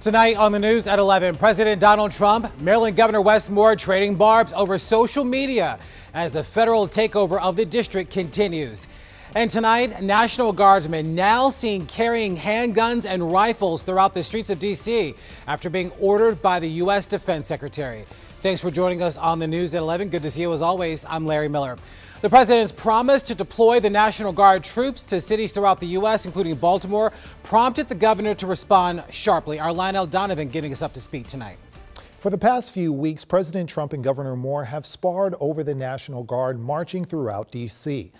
Tonight on the news at 11, President Donald Trump, Maryland Governor Wes Moore trading barbs over social media as the federal takeover of the district continues. And tonight, National Guardsmen now seen carrying handguns and rifles throughout the streets of D.C. after being ordered by the U.S. Defense Secretary. Thanks for joining us on the news at 11. Good to see you as always. I'm Larry Miller. The president's promise to deploy the National Guard troops to cities throughout the U.S., including Baltimore, prompted the governor to respond sharply. Our Lionel Donovan getting us up to speed tonight. For the past few weeks, President Trump and Governor Moore have sparred over the National Guard marching throughout D.C.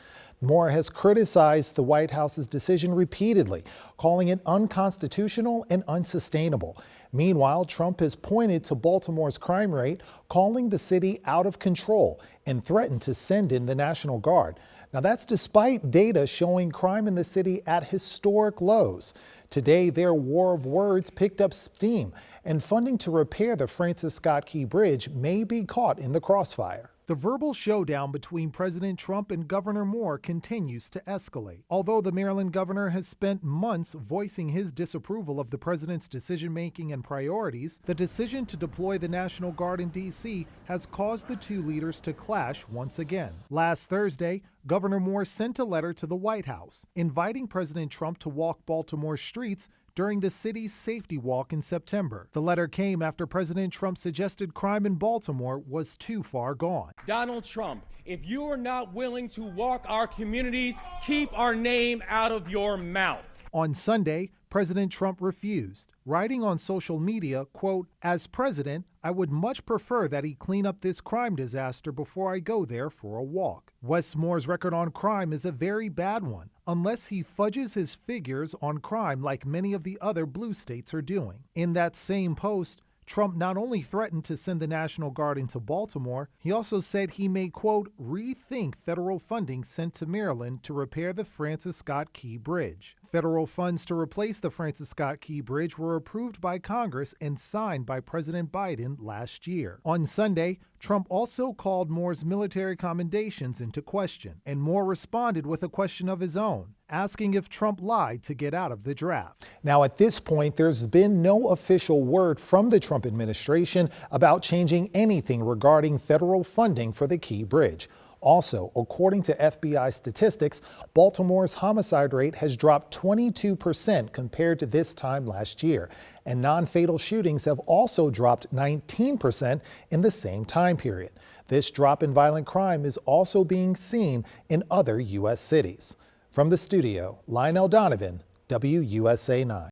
Moore has criticized the White House's decision repeatedly, calling it unconstitutional and unsustainable. Meanwhile, Trump has pointed to Baltimore's crime rate, calling the city out of control and threatened to send in the National Guard. Now, that's despite data showing crime in the city at historic lows. Today, their war of words picked up steam, and funding to repair the Francis Scott Key Bridge may be caught in the crossfire. The verbal showdown between President Trump and Governor Moore continues to escalate. Although the Maryland governor has spent months voicing his disapproval of the president's decision-making and priorities, the decision to deploy the National Guard in D.C. has caused the two leaders to clash once again. Last Thursday, Governor Moore sent a letter to the White House, inviting President Trump to walk Baltimore's streets during the city's safety walk in September. The letter came after President Trump suggested crime in Baltimore was too far gone. Donald Trump, if you are not willing to walk our communities, keep our name out of your mouth. On Sunday, President Trump refused, writing on social media, quote, "As president, I would much prefer that he clean up this crime disaster before I go there for a walk." Wes Moore's record on crime is a very bad one, unless he fudges his figures on crime like many of the other blue states are doing. In that same post, Trump not only threatened to send the National Guard into Baltimore, he also said he may, quote, rethink federal funding sent to Maryland to repair the Francis Scott Key Bridge. Federal funds to replace the Francis Scott Key Bridge were approved by Congress and signed by President Biden last year. On Sunday, Trump also called Moore's military commendations into question, and Moore responded with a question of his own, asking if Trump lied to get out of the draft. Now, at this point, there's been no official word from the Trump administration about changing anything regarding federal funding for the Key Bridge. Also, according to FBI statistics, Baltimore's homicide rate has dropped 22% compared to this time last year, and non-fatal shootings have also dropped 19% in the same time period. This drop in violent crime is also being seen in other U.S. cities. From the studio, Lionel Donovan, WUSA 9.